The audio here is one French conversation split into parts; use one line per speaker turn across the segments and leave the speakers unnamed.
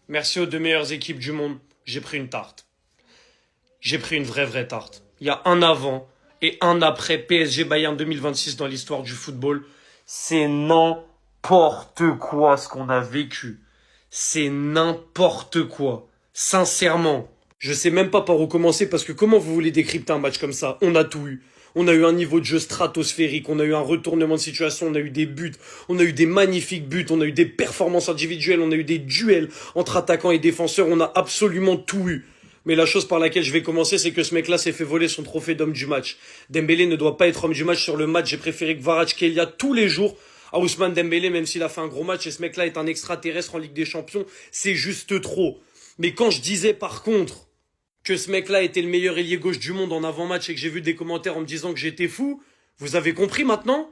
Merci aux deux meilleures équipes du monde. J'ai pris une tarte. J'ai pris une vraie tarte. Il y a un avant et un après PSG Bayern 2026 dans l'histoire du football. C'est n'importe quoi ce qu'on a vécu. C'est n'importe quoi. Sincèrement. Je sais même pas par où commencer parce que comment vous voulez décrypter un match comme ça? On a tout eu. On a eu un niveau de jeu stratosphérique, on a eu un retournement de situation, on a eu des buts, on a eu des magnifiques buts, on a eu des performances individuelles, on a eu des duels entre attaquants et défenseurs, on a absolument tout eu. Mais la chose par laquelle je vais commencer, c'est que ce mec-là s'est fait voler son trophée d'homme du match. Dembélé ne doit pas être homme du match sur le match. J'ai préféré Kvaratskhelia tous les jours à Ousmane Dembélé, même s'il a fait un gros match. Et ce mec-là est un extraterrestre en Ligue des Champions. C'est juste trop. Mais quand je disais par contre que ce mec-là était le meilleur ailier gauche du monde en avant-match et que j'ai vu des commentaires en me disant que j'étais fou, vous avez compris maintenant?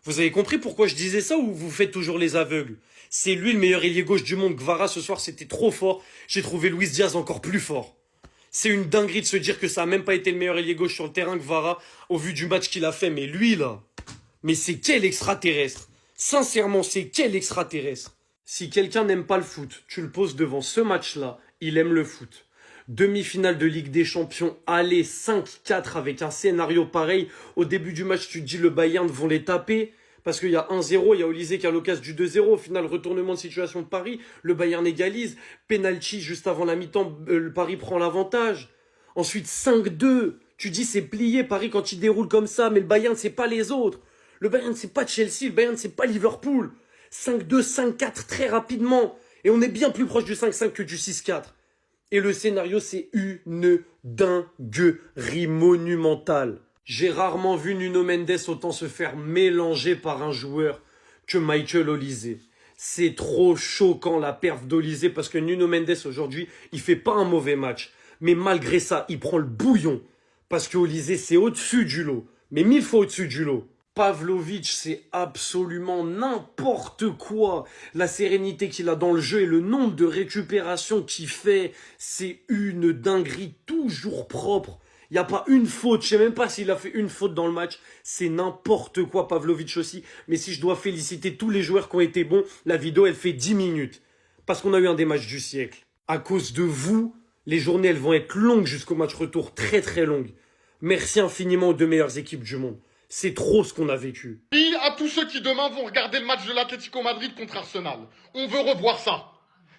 Vous avez compris pourquoi je disais ça ou vous faites toujours les aveugles? C'est lui le meilleur ailier gauche du monde. Kvara ce soir c'était trop fort. J'ai trouvé Luis Diaz encore plus fort. C'est une dinguerie de se dire que ça a même pas été le meilleur ailier gauche sur le terrain, Kvara, au vu du match qu'il a fait. Mais lui là, mais c'est quel extraterrestre? Sincèrement, c'est quel extraterrestre? Si quelqu'un n'aime pas le foot, tu le poses devant ce match-là, il aime le foot. Demi-finale de Ligue des Champions, aller 5-4 avec un scénario pareil. Au début du match, tu te dis le Bayern vont les taper. Parce qu'il y a 1-0, il y a Olysée qui a l'occasion du 2-0. Au final, retournement de situation de Paris. Le Bayern égalise. Penalty juste avant la mi-temps, le Paris prend l'avantage. Ensuite, 5-2. Tu dis c'est plié Paris quand il déroule comme ça. Mais le Bayern, c'est pas les autres. Le Bayern, c'est pas Chelsea. Le Bayern, c'est pas Liverpool. 5-2, 5-4 très rapidement. Et on est bien plus proche du 5-5 que du 6-4. Et le scénario, c'est une dinguerie monumentale. J'ai rarement vu Nuno Mendes autant se faire mélanger par un joueur que Michael Olysée. C'est trop choquant la perf d'Olysée parce que Nuno Mendes aujourd'hui, il fait pas un mauvais match. Mais malgré ça, il prend le bouillon. Parce que Olysée, c'est au-dessus du lot. Mais 1000 fois au-dessus du lot. Pavlovic, c'est absolument n'importe quoi. La sérénité qu'il a dans le jeu et le nombre de récupérations qu'il fait, c'est une dinguerie toujours propre. Il n'y a pas une faute, je sais même pas s'il a fait une faute dans le match. C'est n'importe quoi, Pavlovic aussi. Mais si je dois féliciter tous les joueurs qui ont été bons, la vidéo, elle fait 10 minutes. Parce qu'on a eu un des matchs du siècle. À cause de vous, les journées, elles vont être longues jusqu'au match retour, très longues. Merci infiniment aux deux meilleures équipes du monde. C'est trop ce qu'on a vécu.
Et à tous ceux qui demain vont regarder le match de l'Atlético Madrid contre Arsenal, on veut revoir ça.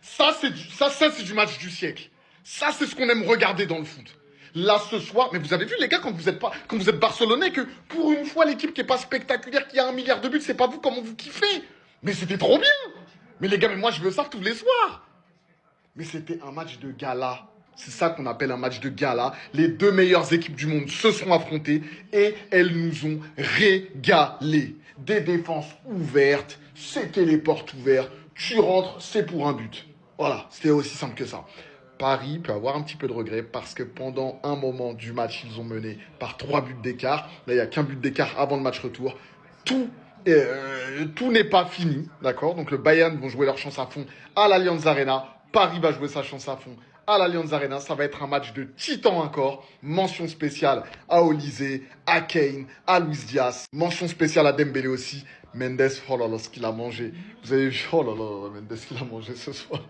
Ça, c'est du match du siècle. Ça, c'est ce qu'on aime regarder dans le foot. Là, ce soir, mais vous avez vu, les gars, quand vous êtes barcelonais, que pour une fois, l'équipe qui est pas spectaculaire, qui a 1 milliard de buts, c'est pas vous, comment vous kiffez. Mais c'était trop bien. Mais les gars, mais moi, je veux ça tous les soirs. Mais c'était un match de gala. C'est ça qu'on appelle un match de gala. Les deux meilleures équipes du monde se sont affrontées et elles nous ont régalé. Des défenses ouvertes, c'était les portes ouvertes. Tu rentres, c'est pour un but. Voilà, c'était aussi simple que ça. Paris peut avoir un petit peu de regret parce que pendant un moment du match, ils ont mené par 3 buts d'écart. Là, il n'y a qu'un but d'écart avant le match retour. Tout n'est pas fini, d'accord? Donc le Bayern vont jouer leur chance à fond à l'Allianz Arena. Paris va jouer sa chance à fond à l'Allianz Arena. Ça va être un match de titan encore. Mention spéciale à Olysée, à Kane, à Luis Diaz. Mention spéciale à Dembélé aussi. Mendes, oh là là, ce qu'il a mangé. Vous avez vu, oh là là, Mendes, ce qu'il a mangé ce soir.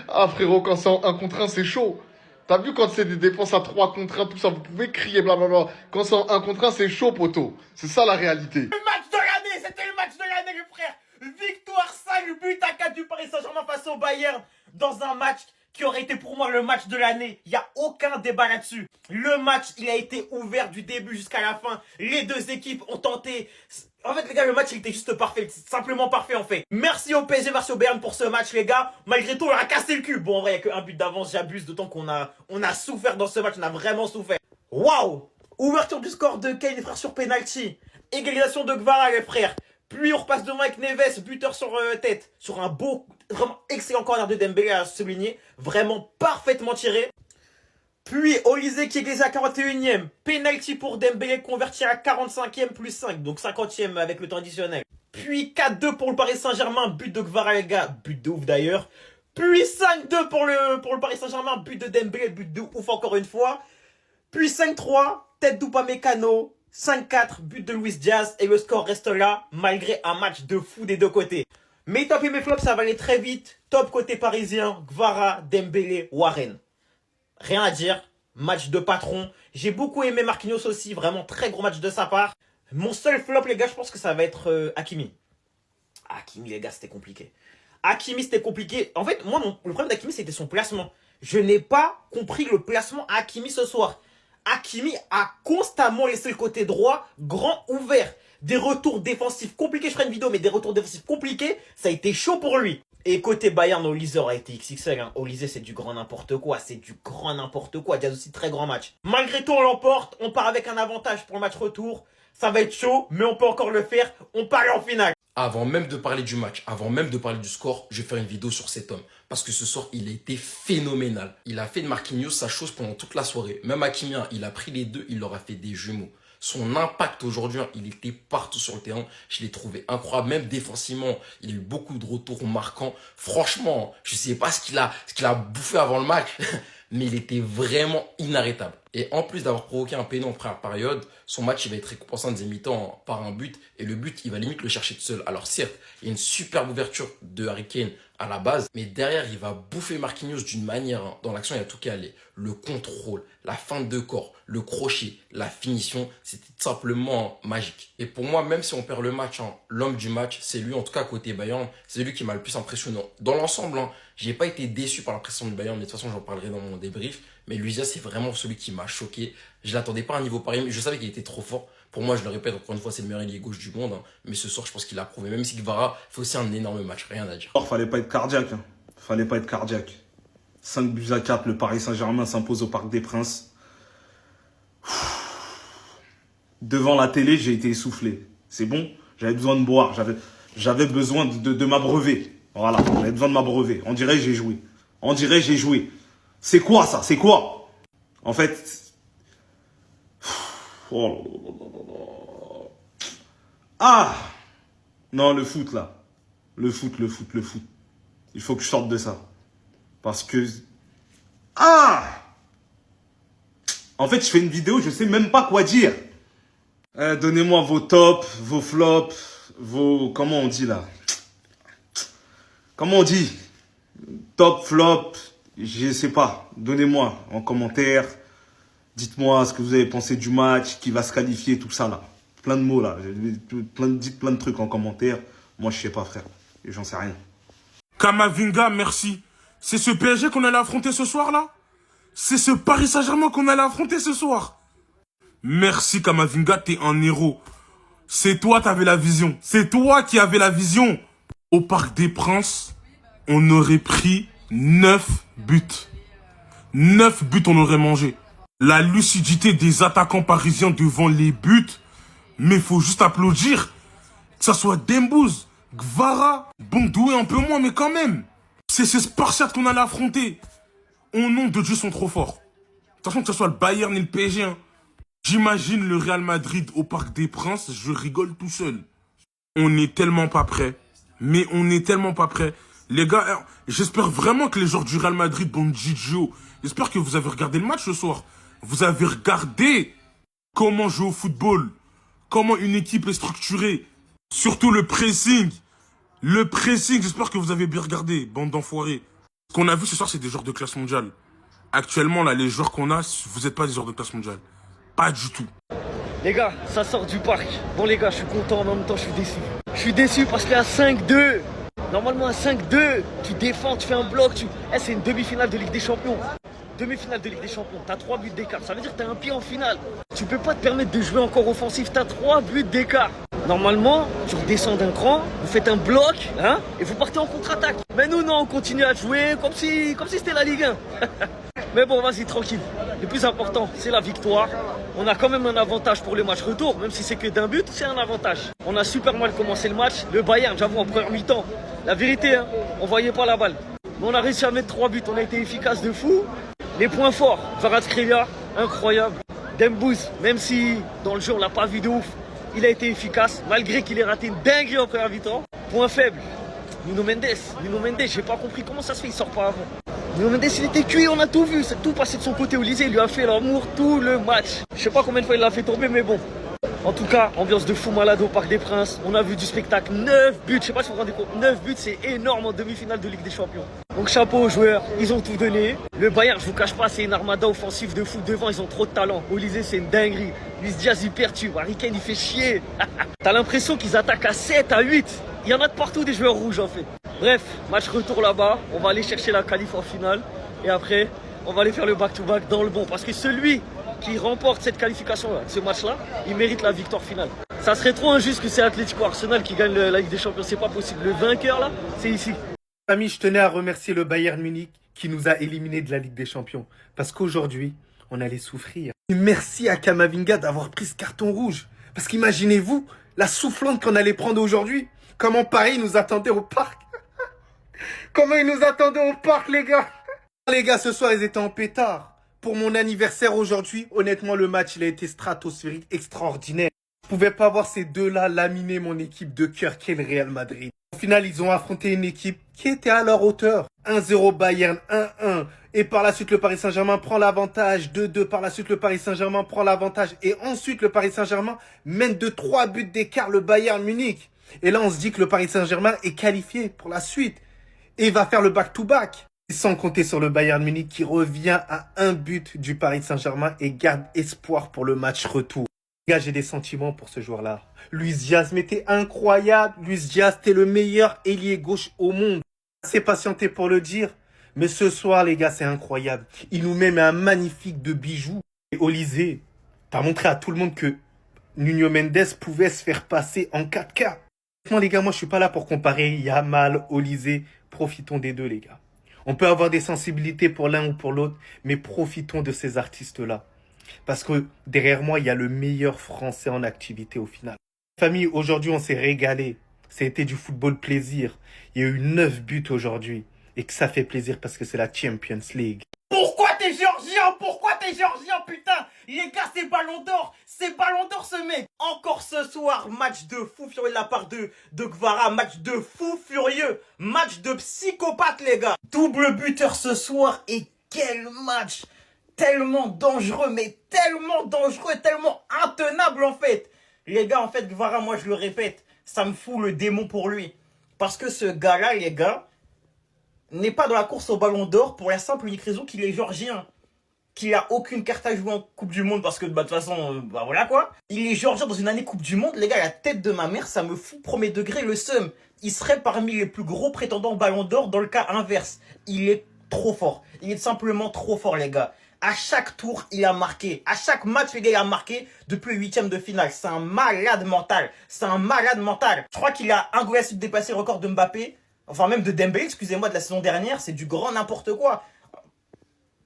Ah frérot, quand c'est en 1 contre 1, c'est chaud. T'as vu quand c'est des défenses à 3 contre 1, tout ça, vous pouvez crier blablabla. Quand c'est en 1 contre 1, c'est chaud, poteau. C'est ça la réalité.
Le match de l'année, c'était le match de l'année, les frères. Victoire 5 buts à 4 du Paris Saint-Germain face au Bayern dans un match qui aurait été pour moi le match de l'année. Il n'y a aucun débat là-dessus. Le match, il a été ouvert du début jusqu'à la fin. Les deux équipes ont tenté. En fait, les gars, le match, il était juste parfait. Simplement parfait, en fait. Merci au PSG, merci au Bayern pour ce match, les gars. Malgré tout, on a cassé le cul. Bon, en vrai, il n'y a qu'un but d'avance. J'abuse, d'autant qu'on a souffert dans ce match. On a vraiment souffert. Waouh! Ouverture du score de Kane, les frères, sur penalty. Égalisation de Kvara, les frères. Puis on repasse devant avec Neves, buteur sur tête. Sur un beau, vraiment excellent corner de Dembélé à souligner. Vraiment parfaitement tiré. Puis Olysée qui égalise à 41e. Penalty pour Dembélé converti à 45e plus 5. Donc 50e avec le temps additionnel. Puis 4-2 pour le Paris Saint-Germain. But de Kvara, les gars. But de ouf d'ailleurs. Puis 5-2 pour le Paris Saint-Germain. But de Dembélé. But de ouf encore une fois. Puis 5-3. Tête d'Upamecano. 5-4, but de Luis Diaz et le score reste là malgré un match de fou des deux côtés. Mes tops et mes flops, ça va aller très vite. Top côté parisien, Gvara, Dembélé, Warren. Rien à dire. Match de patron. J'ai beaucoup aimé Marquinhos aussi. Vraiment très gros match de sa part. Mon seul flop, les gars, je pense que ça va être Hakimi. Hakimi, les gars, c'était compliqué. Hakimi, c'était compliqué. En fait, moi, le problème d'Hakimi, c'était son placement. Je n'ai pas compris le placement à Hakimi ce soir. Hakimi a constamment laissé le côté droit grand ouvert. Des retours défensifs compliqués. Je ferai une vidéo, mais des retours défensifs compliqués, ça a été chaud pour lui. Et côté Bayern, Olise aura été XXL. Hein. Olise, c'est du grand n'importe quoi. C'est du grand n'importe quoi. Diaz aussi, très grand match. Malgré tout, on l'emporte. On part avec un avantage pour le match retour. Ça va être chaud, mais on peut encore le faire. On part en finale.
Avant même de parler du match, avant même de parler du score, je vais faire une vidéo sur cet homme. Parce que ce soir, il a été phénoménal. Il a fait de Marquinhos sa chose pendant toute la soirée. Même Hakimi, il a pris les deux, il leur a fait des jumeaux. Son impact aujourd'hui, il était partout sur le terrain. Je l'ai trouvé incroyable. Même défensivement, il a eu beaucoup de retours marquants. Franchement, je ne sais pas ce qu'il a bouffé avant le match, mais il était vraiment inarrêtable. Et en plus d'avoir provoqué un péno en première période, son match il va être récompensé en deuxième mi-temps par un but. Et le but, il va limite le chercher tout seul. Alors certes, il y a une superbe ouverture de Harry Kane à la base. Mais derrière, il va bouffer Marquinhos d'une manière. Hein. Dans l'action, il y a tout qui allait. Le contrôle, la feinte de corps, le crochet, la finition. C'était simplement magique. Et pour moi, même si on perd le match, hein, l'homme du match, c'est lui. En tout cas, côté Bayern, c'est lui qui m'a le plus impressionné. Dans l'ensemble, hein, j'ai pas été déçu par la prestation de Bayern. Mais de toute façon, j'en parlerai dans mon débrief. Mais Luisa, c'est vraiment celui qui m'a choqué. Je l'attendais pas à un niveau pareil, mais je savais qu'il était trop fort. Pour moi, je le répète encore une fois, c'est le meilleur ailier gauche du monde. Hein. Mais ce soir, je pense qu'il a prouvé. Même si Gvara fait aussi un énorme match, rien à dire.
Fallait pas être cardiaque. Hein. Fallait pas être cardiaque. 5 buts à 4, le Paris Saint-Germain s'impose au Parc des Princes. Devant la télé, j'ai été essoufflé. C'est bon, j'avais besoin de boire. J'avais besoin de m'abreuver. Voilà, j'avais besoin de m'abreuver. On dirait que j'ai joué. On dirait que j'ai joué. C'est quoi ça? C'est quoi? En fait... Oh. Ah! Non, le foot là. Le foot. Il faut que je sorte de ça. Parce que... Ah! En fait, je fais une vidéo, je sais même pas quoi dire. Donnez-moi vos tops, vos flops, vos... Comment on dit là? Comment on dit? Top, flop, je sais pas. Donnez-moi en commentaire. Dites-moi ce que vous avez pensé du match, qui va se qualifier, tout ça là. Plein de mots là. Dites plein de trucs en commentaire. Moi, je sais pas, frère. Et j'en sais rien.
Kamavinga, merci. C'est ce PSG qu'on allait affronter ce soir là? C'est ce Paris Saint-Germain qu'on allait affronter ce soir? Merci Kamavinga, t'es un héros. C'est toi, t'avais la vision. C'est toi qui avais la vision. Au Parc des Princes, on aurait pris 9 buts. 9 buts, on aurait mangé. La lucidité des attaquants parisiens devant les buts. Mais faut juste applaudir. Que ça soit Dembouz, Gvara, Bondoué un peu moins, mais quand même. C'est ces Spartiates qu'on allait affronter. Au nom de Dieu, sont trop forts. De toute façon, que ce soit le Bayern et le PSG. Hein. J'imagine le Real Madrid au Parc des Princes, je rigole tout seul. On n'est tellement pas prêts. Mais on est tellement pas prêts. Les gars, j'espère vraiment que les joueurs du Real Madrid, bon Gigio, j'espère que vous avez regardé le match ce soir. Vous avez regardé comment jouer au football. Comment une équipe est structurée. Surtout le pressing. Le pressing, j'espère que vous avez bien regardé, bande d'enfoirés. Ce qu'on a vu ce soir, c'est des joueurs de classe mondiale. Actuellement, là, les joueurs qu'on a, vous n'êtes pas des joueurs de classe mondiale. Pas du tout.
Les gars, ça sort du parc. Bon les gars, je suis content, en même temps je suis déçu. Je suis déçu parce qu'à 5-2, normalement à 5-2, tu défends, tu fais un bloc, c'est une demi-finale de Ligue des Champions. Demi-finale de Ligue des Champions, t'as 3 buts d'écart, ça veut dire que t'as un pied en finale. Tu peux pas te permettre de jouer encore offensif, t'as 3 buts d'écart. Normalement, tu redescends d'un cran, vous faites un bloc, hein, et vous partez en contre-attaque. Mais nous, non, on continue à jouer comme si c'était la Ligue 1. Mais bon, vas-y, tranquille. Le plus important, c'est la victoire. On a quand même un avantage pour le match retour, même si c'est que d'un but, c'est un avantage. On a super mal commencé le match. Le Bayern, j'avoue, en première mi-temps, la vérité, hein, on voyait pas la balle. Mais on a réussi à mettre 3 buts, on a été efficace de fou. Les points forts, Kvaratskhelia, incroyable. Dembouz, même si dans le jeu on l'a pas vu de ouf, il a été efficace, malgré qu'il ait raté une dinguerie en première mi-temps. Point faible, Nuno Mendes, j'ai pas compris comment ça se fait, il sort pas avant. Nuno Mendes, il était cuit, on a tout vu, c'est tout passé de son côté. Olise, il lui a fait l'amour tout le match. Je sais pas combien de fois il l'a fait tomber, mais bon. En tout cas, ambiance de fou malade au Parc des Princes. On a vu du spectacle, 9 buts. Je sais pas si vous vous rendez compte, 9 buts, c'est énorme en demi-finale de Ligue des Champions. Donc chapeau aux joueurs, ils ont tout donné. Le Bayern, je vous cache pas, c'est une armada offensive de fou devant, ils ont trop de talent. Olysée, c'est une dinguerie. Luis Diaz, il perturbe. Harry Kane, il fait chier. T'as l'impression qu'ils attaquent à 7, à 8. Il y en a de partout des joueurs rouges en fait. Bref, match retour là-bas. On va aller chercher la qualif en finale. Et après, on va aller faire le back-to-back dans le bon. Parce que celui qui remporte cette qualification-là, ce match-là, il mérite la victoire finale. Ça serait trop injuste que c'est Atlético Arsenal qui gagne la Ligue des Champions. C'est pas possible. Le vainqueur là, c'est ici.
Amis, je tenais à remercier le Bayern Munich qui nous a éliminés de la Ligue des Champions. Parce qu'aujourd'hui, on allait souffrir. Et merci à Kamavinga d'avoir pris ce carton rouge. Parce qu'imaginez-vous la soufflante qu'on allait prendre aujourd'hui. Comment Paris nous attendait au parc. Comment ils nous attendaient au parc, les gars. Les gars, ce soir, ils étaient en pétard. Pour mon anniversaire aujourd'hui, honnêtement, le match, il a été stratosphérique, extraordinaire. Je pouvais pas voir ces deux-là laminer mon équipe de cœur qu'est le Real Madrid. Au final, ils ont affronté une équipe qui était à leur hauteur. 1-0 Bayern, 1-1. Et par la suite, le Paris Saint-Germain prend l'avantage. 2-2. Par la suite, le Paris Saint-Germain prend l'avantage. Et ensuite, le Paris Saint-Germain mène de 3 buts d'écart le Bayern Munich. Et là, on se dit que le Paris Saint-Germain est qualifié pour la suite. Et va faire le back-to-back. Sans compter sur le Bayern Munich qui revient à 1 but du Paris Saint-Germain et garde espoir pour le match retour. Les gars, j'ai des sentiments pour ce joueur-là. Luis Diaz, mais t'es incroyable. Luis Diaz, t'es le meilleur ailier gauche au monde. C'est patienté pour le dire. Mais ce soir, les gars, c'est incroyable. Il nous met un magnifique de bijoux. Et Olysée, t'as montré à tout le monde que Nuno Mendes pouvait se faire passer en 4K. Franchement, les gars, moi, je suis pas là pour comparer Yamal, Olysée. Profitons des deux, les gars. On peut avoir des sensibilités pour l'un ou pour l'autre, mais profitons de ces artistes-là. Parce que derrière moi, il y a le meilleur Français en activité au final. Famille, aujourd'hui, on s'est régalé. Ça a été du football plaisir. Il y a eu 9 buts aujourd'hui. Et que ça fait plaisir parce que c'est la Champions League.
Pourquoi t'es géorgien? Pourquoi t'es géorgien, putain? Les gars, c'est Ballon d'Or. C'est Ballon d'Or, ce mec. Encore ce soir, match de fou furieux de la part de Kvara. Match de fou furieux. Match de psychopathe, les gars. Double buteur ce soir. Et quel match. Tellement dangereux, mais tellement dangereux, tellement intenable, en fait. Les gars, en fait, Kvara, moi, je le répète, ça me fout le démon pour lui. Parce que ce gars-là, les gars, n'est pas dans la course au Ballon d'Or pour la simple et unique raison qu'il est géorgien. Qu'il a aucune carte à jouer en Coupe du Monde parce que, bah, de toute façon, bah voilà quoi. Il est géorgien dans une année Coupe du Monde. Les gars, la tête de ma mère, ça me fout premier degré le seum. Il serait parmi les plus gros prétendants au Ballon d'Or dans le cas inverse. Il est trop fort. Il est simplement trop fort, les gars. À chaque tour, il a marqué. À chaque match, les gars, il a marqué depuis le 8e de finale. C'est un malade mental. C'est un malade mental. Je crois qu'il a incroyablement dépassé le record de Mbappé. Enfin, même de Dembélé, excusez-moi, de la saison dernière. C'est du grand n'importe quoi.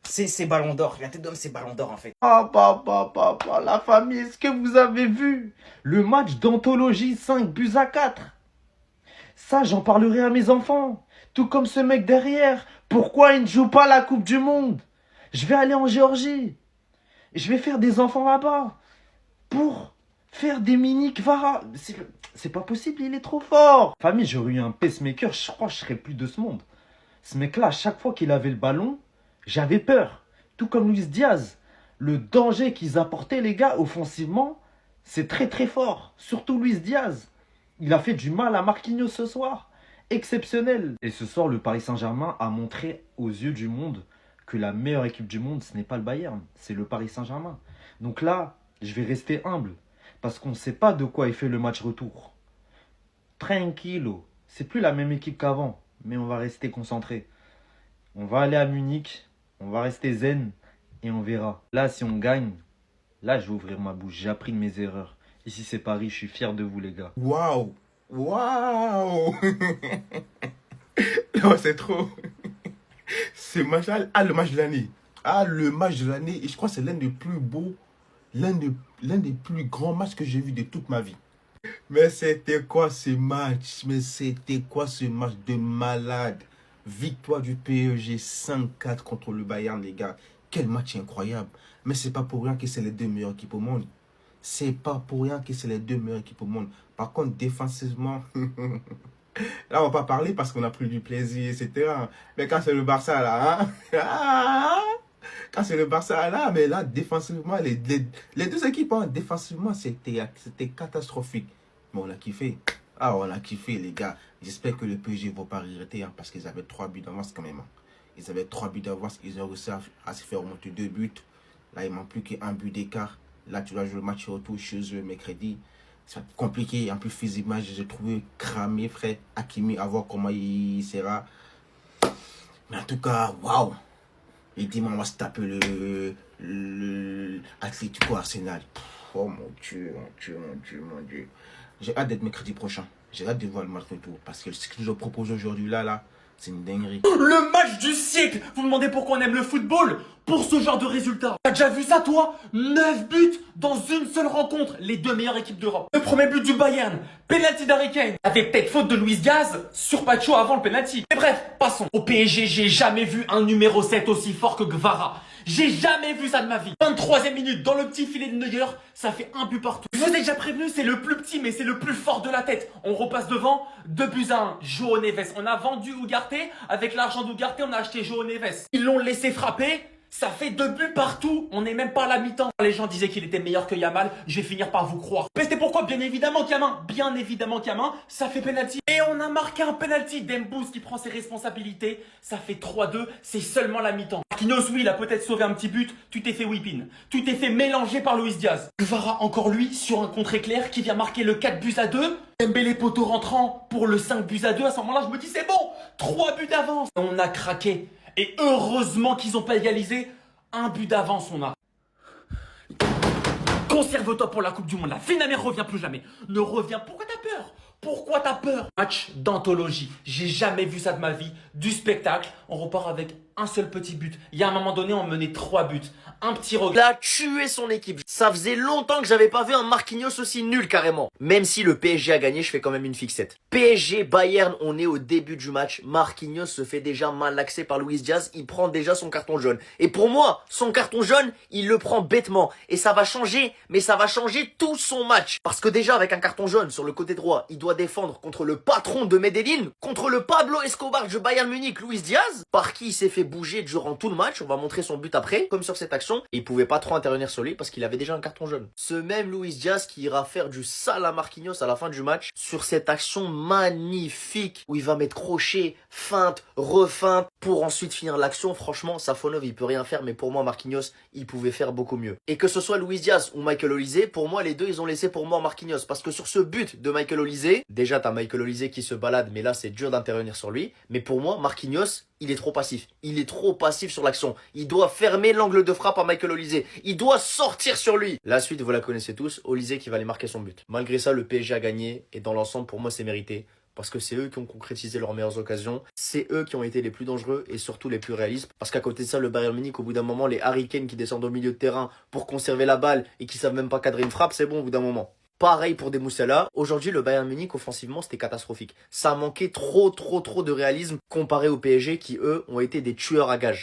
C'est Ballon d'Or. La tête d'homme, c'est Ballon d'Or, en fait.
La famille, est-ce que vous avez vu le match d'anthologie 5-4? Ça, j'en parlerai à mes enfants. Tout comme ce mec derrière. Pourquoi il ne joue pas la Coupe du Monde? Je vais aller en Géorgie. Et je vais faire des enfants là-bas. Pour faire des mini Kvara. C'est pas possible, il est trop fort. Famille, j'aurais eu un pacemaker, je crois que je serais plus de ce monde. Ce mec-là, à chaque fois qu'il avait le ballon, j'avais peur. Tout comme Luis Diaz. Le danger qu'ils apportaient, les gars, offensivement, c'est très très fort. Surtout Luis Diaz. Il a fait du mal à Marquinhos ce soir. Exceptionnel. Et ce soir, le Paris Saint-Germain a montré aux yeux du monde que la meilleure équipe du monde, ce n'est pas le Bayern, c'est le Paris Saint-Germain. Donc là, je vais rester humble. Parce qu'on ne sait pas de quoi il fait le match retour. Tranquillo. C'est plus la même équipe qu'avant. Mais on va rester concentré. On va aller à Munich. On va rester zen. Et on verra. Là, si on gagne, là, je vais ouvrir ma bouche. J'ai appris de mes erreurs. Ici, c'est Paris. Je suis fier de vous, les gars.
Waouh! Waouh! Non, c'est trop. C'est machin. Ah, le match de l'année. Ah, le match de l'année. Et je crois que c'est l'un des plus beaux, l'un des plus grands matchs que j'ai vu de toute ma vie. Mais c'était quoi ce match? Mais c'était quoi ce match de malade? Victoire du PSG 5-4 contre le Bayern, les gars. Quel match incroyable. Mais c'est pas pour rien que c'est les deux meilleures équipes au monde. C'est pas pour rien que c'est les deux meilleures équipes au monde. Par contre, défensivement... Là, on va pas parler parce qu'on a pris du plaisir, etc. Mais quand c'est le Barça, là, hein? quand c'est le Barça là, mais là, défensivement, les deux équipes, hein, défensivement, c'était catastrophique. Mais on a kiffé. Ah, on a kiffé, les gars. J'espère que le PSG ne va pas regretter, hein, parce qu'ils avaient 3 buts d'avance quand même. Hein. Ils avaient 3 buts d'avance, ils ont réussi à se faire remonter 2 buts. Là, il ne manque plus qu'un but d'écart. Là, tu dois jouer le match retour chez eux mercredi. C'est compliqué. En plus, physiquement, je l'ai trouvé cramé, frère. Hakimi, à voir comment il sera. Mais en tout cas, waouh. Et dimanche, on va se taper le Atlético Arsenal. Oh mon Dieu, mon Dieu, mon Dieu, mon Dieu. J'ai hâte d'être mercredi prochain. J'ai hâte de voir le match retour. Parce que ce que je vous propose aujourd'hui, là, c'est une dinguerie.
Le match du siècle. Vous me demandez pourquoi on aime le football? Pour ce genre de résultat. T'as déjà vu ça, toi? 9 buts dans une seule rencontre. Les 2 meilleures équipes d'Europe. Le premier but du Bayern. Penalty d'Harry Kane. Avec peut-être faute de Luis Diaz sur Pacho avant le penalty. Mais bref, passons. Au PSG, j'ai jamais vu un numéro 7 aussi fort que Gvara. J'ai jamais vu ça de ma vie. 23e minute, dans le petit filet de Neuer, ça fait un but partout. Je vous ai déjà prévenu, c'est le plus petit, mais c'est le plus fort de la tête. On repasse devant, 2 buts à 1. João Neves. On a vendu Ugarte. Avec l'argent d'Ugarte, on a acheté João Neves. Ils l'ont laissé frapper. Ça fait 2 buts partout. On n'est même pas à la mi-temps. Les gens disaient qu'il était meilleur que Yamal. Je vais finir par vous croire. Mais c'était pourquoi? Bien évidemment qu'Yamin, ça fait penalty. Et on a marqué un penalty. Dembous qui prend ses responsabilités. Ça fait 3-2. C'est seulement la mi-temps. Marquinhos, oui, il a peut-être sauvé un petit but. Tu t'es fait whipping. Tu t'es fait mélanger par Luis Diaz. Gvara, encore lui, sur un contre éclair qui vient marquer le 4 buts à 2. Dembélé poteau rentrant pour le 5 buts à 2. À ce moment-là, je me dis c'est bon. 3 buts d'avance. On a craqué. Et heureusement qu'ils n'ont pas égalisé. 1 but d'avance, on a. Conserve-toi pour la Coupe du Monde. La finale ne revient plus jamais. Ne reviens. Pourquoi t'as peur? Pourquoi t'as peur? Match d'anthologie. J'ai jamais vu ça de ma vie. Du spectacle. On repart avec un seul petit but. Il y a un moment donné, on menait 3 buts. Un petit regret.
Il a tué son équipe. Ça faisait longtemps que j'avais pas vu un Marquinhos aussi nul carrément. Même si le PSG a gagné, je fais quand même une fixette. PSG Bayern, on est au début du match. Marquinhos se fait déjà malaxer par Luis Diaz. Il prend déjà son carton jaune. Et pour moi, son carton jaune, il le prend bêtement. Et ça va changer, mais ça va changer tout son match. Parce que déjà avec un carton jaune sur le côté droit, il doit défendre contre le patron de Medellin, contre le Pablo Escobar du Bayern Munich, Luis Diaz, par qui il s'est fait bouger durant tout le match. On va montrer son but après, comme sur cette action. Et il pouvait pas trop intervenir sur lui parce qu'il avait déjà un carton jaune. Ce même Luis Diaz qui ira faire du sale à Marquinhos à la fin du match sur cette action magnifique où il va mettre crochet, feinte, refeinte pour ensuite finir l'action. Franchement, Safonov il peut rien faire, mais pour moi Marquinhos il pouvait faire beaucoup mieux. Et que ce soit Luis Diaz ou Michael Olise, pour moi les deux ils ont laissé pour mort Marquinhos parce que sur ce but de Michael Olise, déjà t'as Michael Olise qui se balade, mais là c'est dur d'intervenir sur lui. Mais pour moi Marquinhos il est trop passif. Il est trop passif sur l'action. Il doit fermer l'angle de frappe à Michael Olise. Il doit sortir sur lui. La suite, vous la connaissez tous. Olise qui va aller marquer son but. Malgré ça, le PSG a gagné. Et dans l'ensemble, pour moi, c'est mérité. Parce que c'est eux qui ont concrétisé leurs meilleures occasions. C'est eux qui ont été les plus dangereux et surtout les plus réalistes. Parce qu'à côté de ça, le Bayern Munich, au bout d'un moment, les Harry Kane qui descendent au milieu de terrain pour conserver la balle et qui savent même pas cadrer une frappe, c'est bon au bout d'un moment. Pareil pour des Moussala. Aujourd'hui, le Bayern Munich, offensivement, c'était catastrophique. Ça manquait trop de réalisme comparé au PSG qui, eux, ont été des tueurs à gages.